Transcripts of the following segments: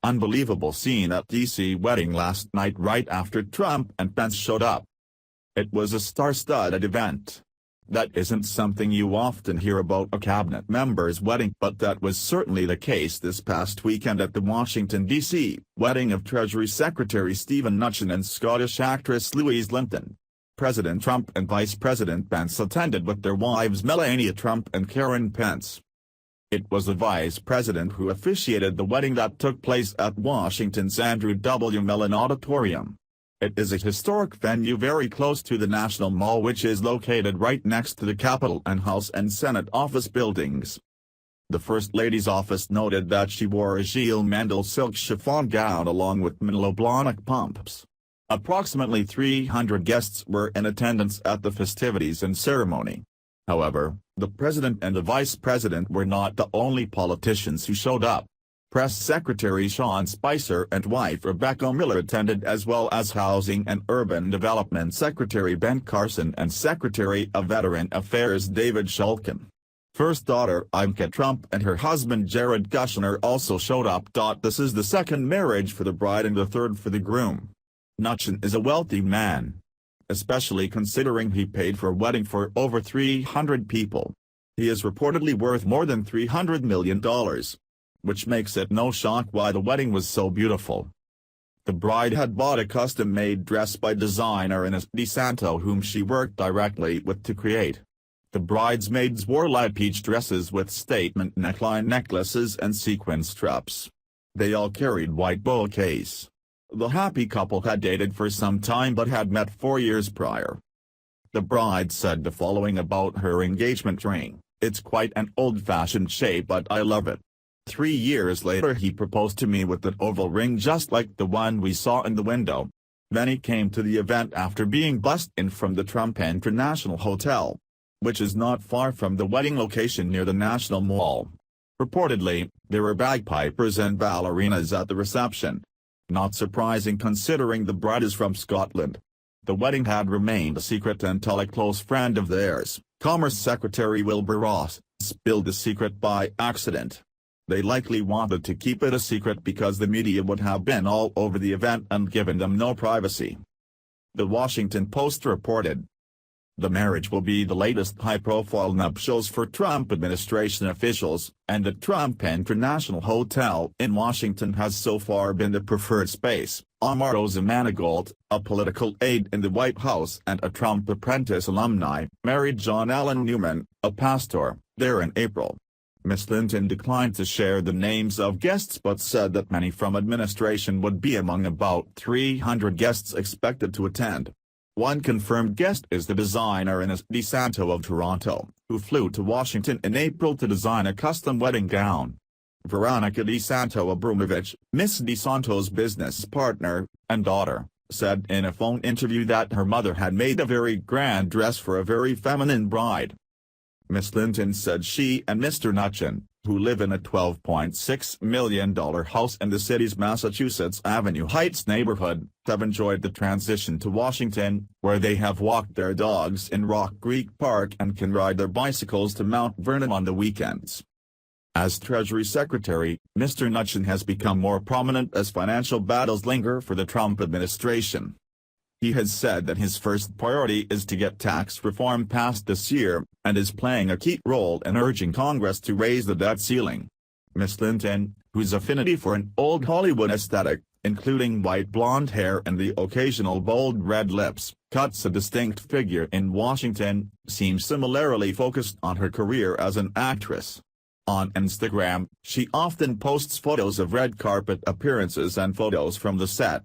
Unbelievable scene at D.C. wedding last night right after Trump and Pence showed up. It was a star-studded event. That isn't something you often hear about a cabinet member's wedding, but that was certainly the case this past weekend at the Washington, D.C. wedding of Treasury Secretary Stephen Mnuchin and Scottish actress Louise Linton. President Trump and Vice President Pence attended with their wives Melania Trump and Karen Pence. It was the vice president who officiated the wedding that took place at Washington's Andrew W. Mellon Auditorium. It is a historic venue very close to the National Mall, which is located right next to the Capitol and House and Senate office buildings. The First Lady's office noted that she wore a Gilles Mendel silk chiffon gown along with Manolo Blahnik pumps. Approximately 300 guests were in attendance at the festivities and ceremony. However, the president and the vice president were not the only politicians who showed up. Press Secretary Sean Spicer and wife Rebecca Miller attended, as well as Housing and Urban Development Secretary Ben Carson and Secretary of Veteran Affairs David Shulkin. First daughter Ivanka Trump and her husband Jared Kushner also showed up. This is the second marriage for the bride and the third for the groom. Mnuchin is a wealthy man, especially considering he paid for a wedding for over 300 people. He is reportedly worth more than $300 million, which makes it no shock why the wedding was so beautiful. The bride had bought a custom-made dress by designer Ines DeSanto, whom she worked directly with to create. The bridesmaids wore light peach dresses with statement neckline necklaces and sequin straps. They all carried white bouquets. The happy couple had dated for some time but had met 4 years prior. The bride said the following about her engagement ring: "It's quite an old-fashioned shape, but I love it. 3 years later he proposed to me with an oval ring just like the one we saw in the window. Then he came to the event after being bussed in from the Trump International Hotel, which is not far from the wedding location near the National Mall. Reportedly, there were bagpipers and ballerinas at the reception. Not surprising considering the bride is from Scotland." The wedding had remained a secret until a close friend of theirs, Commerce Secretary Wilbur Ross, spilled the secret by accident. They likely wanted to keep it a secret because the media would have been all over the event and given them no privacy. The Washington Post reported, "The marriage will be the latest high-profile nuptials for Trump administration officials, and the Trump International Hotel in Washington has so far been the preferred space." Omarosa Manigault, a political aide in the White House and a Trump Apprentice alumni, married John Allen Newman, a pastor, there in April. Ms. Linton declined to share the names of guests but said that many from administration would be among about 300 guests expected to attend. One confirmed guest is the designer Ines DeSanto of Toronto, who flew to Washington in April to design a custom wedding gown. Veronica DeSanto Abramovich, Ms. DeSanto's business partner and daughter, said in a phone interview that her mother had made a very grand dress for a very feminine bride. Ms. Linton said she and Mr. Mnuchin, who live in a $12.6 million house in the city's Massachusetts Avenue Heights neighborhood, have enjoyed the transition to Washington, where they have walked their dogs in Rock Creek Park and can ride their bicycles to Mount Vernon on the weekends. As Treasury Secretary, Mr. Mnuchin has become more prominent as financial battles linger for the Trump administration. He has said that his first priority is to get tax reform passed this year, and is playing a key role in urging Congress to raise the debt ceiling. Ms. Linton, whose affinity for an old Hollywood aesthetic, including white blonde hair and the occasional bold red lips, cuts a distinct figure in Washington, seems similarly focused on her career as an actress. On Instagram, she often posts photos of red carpet appearances and photos from the set.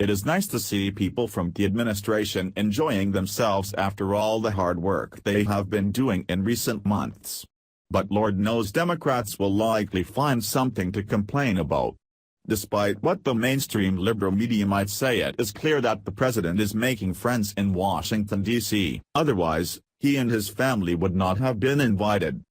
"It is nice to see people from the administration enjoying themselves after all the hard work they have been doing in recent months. But Lord knows Democrats will likely find something to complain about." Despite what the mainstream liberal media might say, it is clear that the president is making friends in Washington, D.C. Otherwise, he and his family would not have been invited.